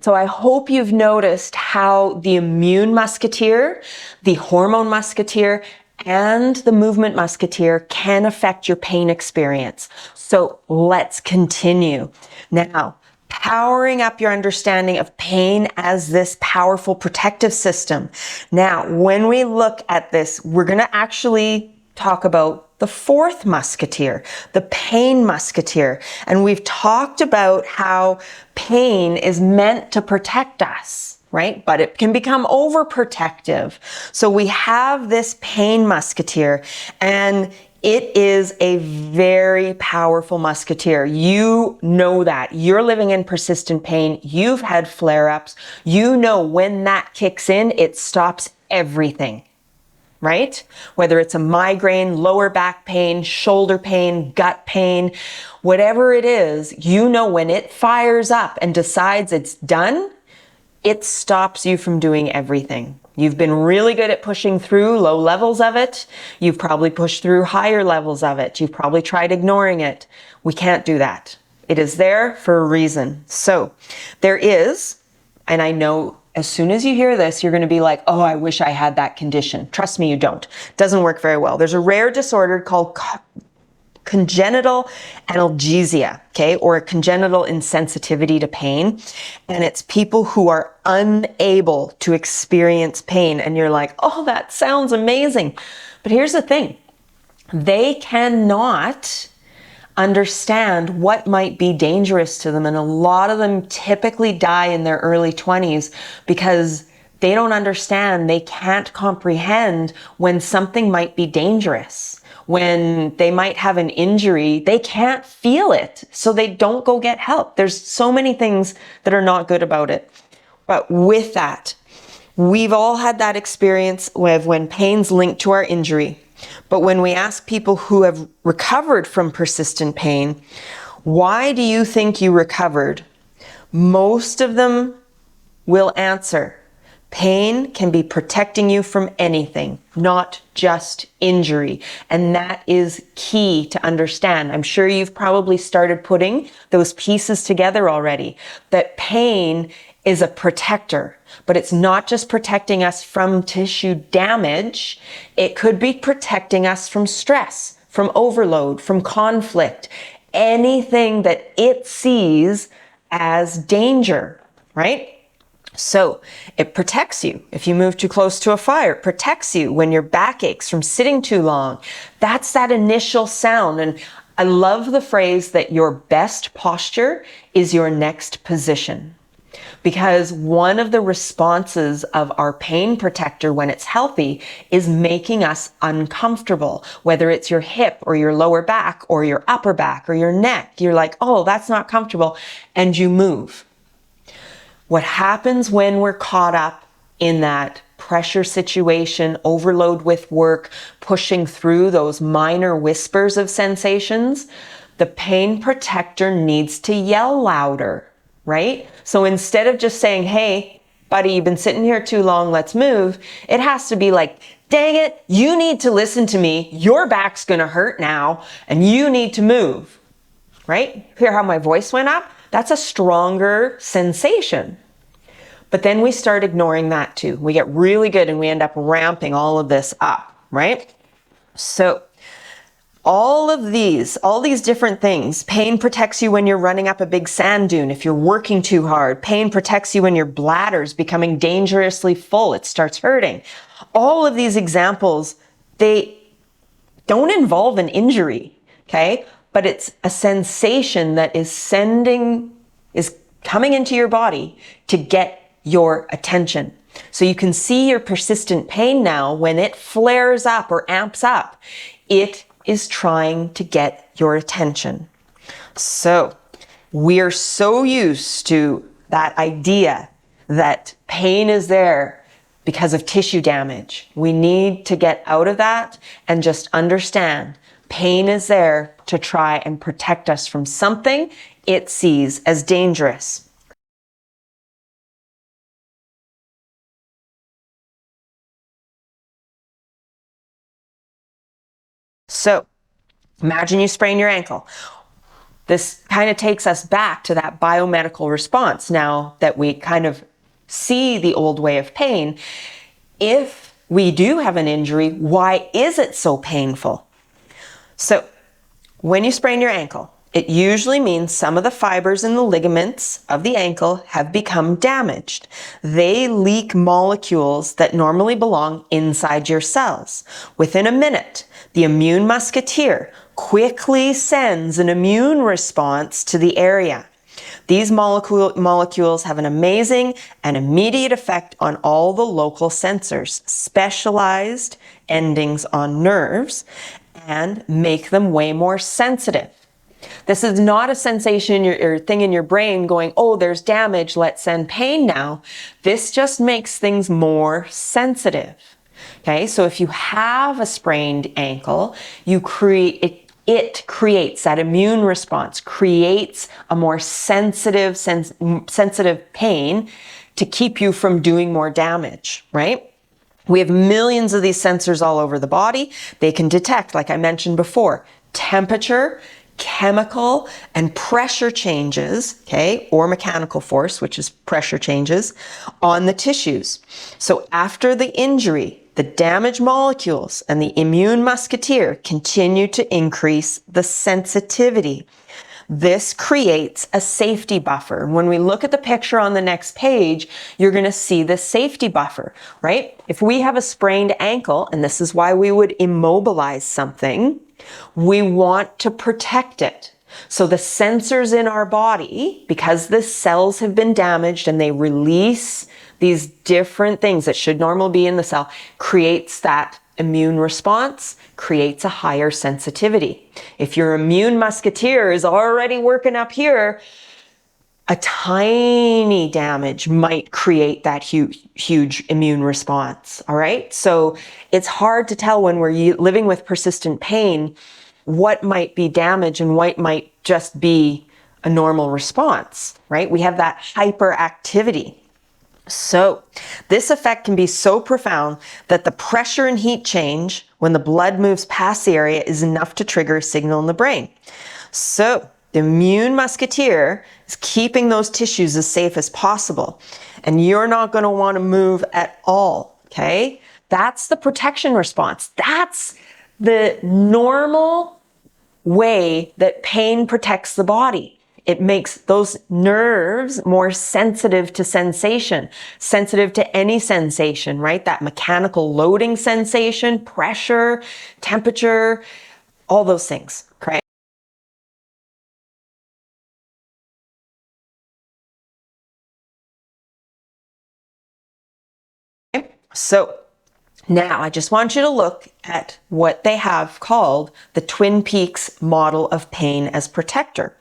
So I hope you've noticed how the immune musketeer, the hormone musketeer, and the movement musketeer can affect your pain experience. So let's continue. Now, powering up your understanding of pain as this powerful protective system. Now, when we look at this, we're going to actually talk about the fourth musketeer, the pain musketeer. And we've talked about how pain is meant to protect us, right? But it can become overprotective. So we have this pain musketeer, and it is a very powerful musketeer. You know that. You're living in persistent pain. You've had flare-ups. You know when that kicks in, it stops everything. Right? Whether it's a migraine, lower back pain, shoulder pain, gut pain, whatever it is, you know when it fires up and decides it's done, it stops you from doing everything. You've been really good at pushing through low levels of it. You've probably pushed through higher levels of it. You've probably tried ignoring it. We can't do that. It is there for a reason. So there is, and I know as soon as you hear this, you're going to be like, oh, I wish I had that condition. Trust me, you don't. It doesn't work very well. There's a rare disorder called congenital analgesia, okay, or a congenital insensitivity to pain. And it's people who are unable to experience pain. And you're like, oh, that sounds amazing. But here's the thing. They cannot understand what might be dangerous to them. And a lot of them typically die in their early 20s because they don't understand, they can't comprehend when something might be dangerous. When they might have an injury, they can't feel it, so they don't go get help. There's so many things that are not good about it. But with that, we've all had that experience with when pain's linked to our injury. But when we ask people who have recovered from persistent pain, why do you think you recovered? Most of them will answer, pain can be protecting you from anything, not just injury. And that is key to understand. I'm sure you've probably started putting those pieces together already, that pain is a protector, but it's not just protecting us from tissue damage. It could be protecting us from stress, from overload, from conflict, anything that it sees as danger, right? So it protects you if you move too close to a fire. It protects you when your back aches from sitting too long. That's that initial sound. And I love the phrase that your best posture is your next position. Because one of the responses of our pain protector when it's healthy is making us uncomfortable, whether it's your hip or your lower back or your upper back or your neck. You're like, oh, that's not comfortable. And you move. What happens when we're caught up in that pressure situation, overload with work, pushing through those minor whispers of sensations, the pain protector needs to yell louder. Right? So instead of just saying, hey, buddy, you've been sitting here too long, let's move, it has to be like, dang it, you need to listen to me. Your back's going to hurt now and you need to move. Right? Hear how my voice went up? That's a stronger sensation. But then we start ignoring that too. We get really good and we end up ramping all of this up, right? So all these different things. Pain protects you when you're running up a big sand dune. If you're working too hard, pain protects you when your bladder's becoming dangerously full. It starts hurting. All of these examples, they don't involve an injury, okay? But it's a sensation that is coming into your body to get your attention. So you can see your persistent pain now when it flares up or amps up. It is trying to get your attention. So we're so used to that idea that pain is there because of tissue damage. We need to get out of that and just understand pain is there to try and protect us from something it sees as dangerous. So imagine you sprain your ankle. this kind of takes us back to that biomedical response now that we kind of see the old way of pain. If we do have an injury, why is it so painful? So when you sprain your ankle, it usually means some of the fibers in the ligaments of the ankle have become damaged. They leak molecules that normally belong inside your cells. Within a minute, the immune musketeer quickly sends an immune response to the area. These molecules have an amazing and immediate effect on all the local sensors, specialized endings on nerves, and make them way more sensitive. This is not a sensation or thing in your brain going, oh, there's damage, let's send pain now. This just makes things more sensitive. Okay, so if you have a sprained ankle, it creates that immune response, creates a more sensitive pain to keep you from doing more damage, right? We have millions of these sensors all over the body. They can detect, like I mentioned before, temperature, chemical and pressure changes, okay, or mechanical force, which is pressure changes, on the tissues. So after the injury, the damaged molecules and the immune musketeer continue to increase the sensitivity. This creates a safety buffer. When we look at the picture on the next page, you're going to see the safety buffer, right? If we have a sprained ankle, and this is why we would immobilize something, we want to protect it. So the sensors in our body, because the cells have been damaged and they release these different things that should normally be in the cell, creates that immune response, creates a higher sensitivity. If your immune musketeer is already working up here, a tiny damage might create that huge immune response. All right. So it's hard to tell when we're living with persistent pain, what might be damage and what might just be a normal response, right? We have that hyperactivity. So this effect can be so profound that the pressure and heat change when the blood moves past the area is enough to trigger a signal in the brain. So the immune musketeer is keeping those tissues as safe as possible. And you're not going to want to move at all, okay? That's the protection response. That's the normal way that pain protects the body. It makes those nerves more sensitive to sensation, sensitive to any sensation, right? That mechanical loading sensation, pressure, temperature, all those things, correct? So now I just want you to look at what they have called the Twin Peaks model of pain as protector.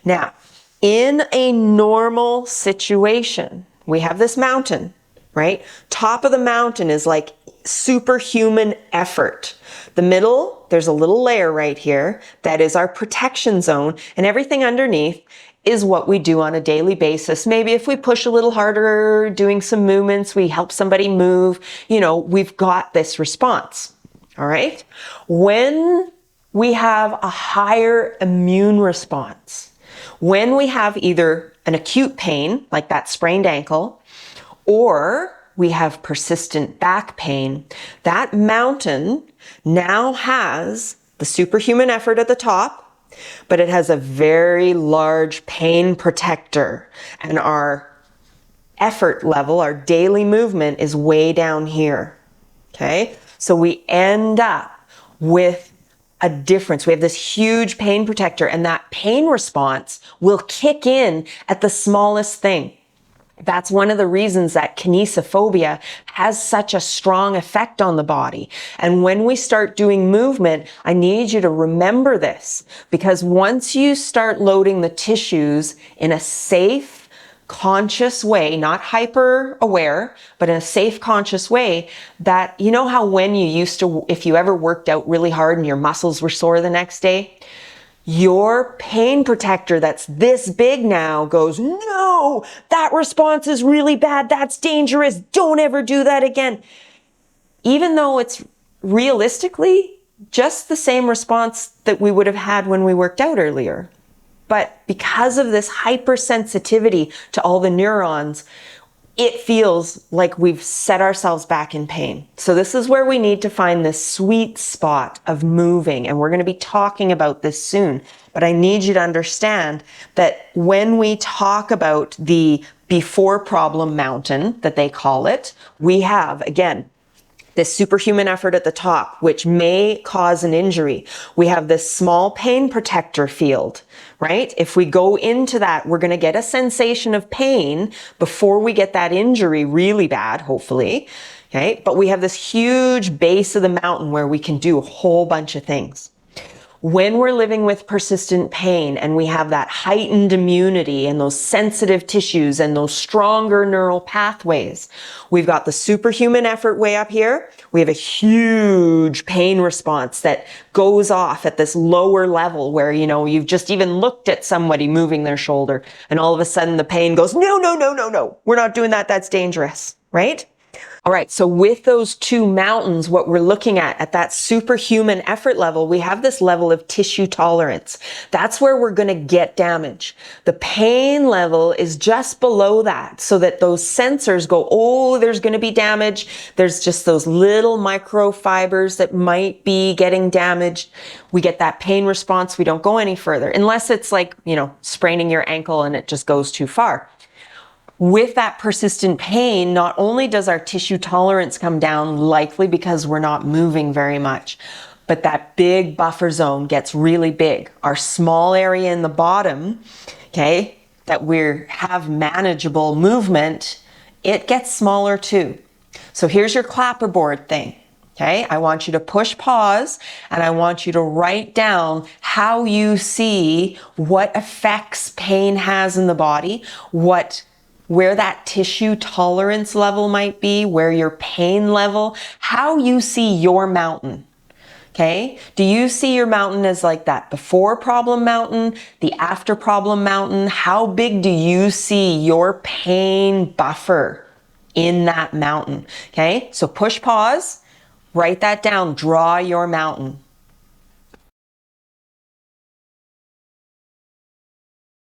Now, in a normal situation, we have this mountain, right? Top of the mountain is like superhuman effort. The middle, there's a little layer right here that is our protection zone, and everything underneath is what we do on a daily basis. Maybe if we push a little harder, doing some movements, we help somebody move, we've got this response. All right. When we have a higher immune response, when we have either an acute pain, like that sprained ankle, or we have persistent back pain, that mountain now has the superhuman effort at the top, but it has a very large pain protector, and our effort level, our daily movement is way down here. Okay. So we end up with a difference. We have this huge pain protector, and that pain response will kick in at the smallest thing. That's one of the reasons that kinesiophobia has such a strong effect on the body. And when we start doing movement, I need you to remember this, because once you start loading the tissues in a safe, conscious way, not hyper aware, but in a safe, conscious way, that, you know how when you used to, if you ever worked out really hard and your muscles were sore the next day, your pain protector that's this big now goes, no, that response is really bad. That's dangerous. Don't ever do that again. Even though it's realistically just the same response that we would have had when we worked out earlier. But because of this hypersensitivity to all the neurons, it feels like we've set ourselves back in pain. So this is where we need to find this sweet spot of moving. And we're going to be talking about this soon. But I need you to understand that when we talk about the before problem mountain, that they call it, we have, again, this superhuman effort at the top, which may cause an injury. We have this small pain protector field, right? If we go into that, we're going to get a sensation of pain before we get that injury really bad, hopefully. Okay. But we have this huge base of the mountain where we can do a whole bunch of things. When we're living with persistent pain and we have that heightened immunity and those sensitive tissues and those stronger neural pathways, we've got the superhuman effort way up here. We have a huge pain response that goes off at this lower level where, you've just even looked at somebody moving their shoulder and all of a sudden the pain goes, no, we're not doing that. That's dangerous, right? All right, so with those two mountains, what we're looking at that superhuman effort level, we have this level of tissue tolerance. That's where we're going to get damage. The pain level is just below that so that those sensors go, oh, there's going to be damage. There's just those little microfibers that might be getting damaged. We get that pain response. We don't go any further unless it's like, spraining your ankle and it just goes too far. With that persistent pain, not only does our tissue tolerance come down, likely because we're not moving very much, but that big buffer zone gets really big. Our small area in the bottom, okay, that we have manageable movement, it gets smaller too. So here's your clapperboard thing. Okay, I want you to push pause and I want you to write down how you see what effects pain has in the body, where that tissue tolerance level might be, where your pain level, how you see your mountain. Okay? Do you see your mountain as like that before problem mountain, the after problem mountain? How big do you see your pain buffer in that mountain? Okay? So push pause, write that down, draw your mountain.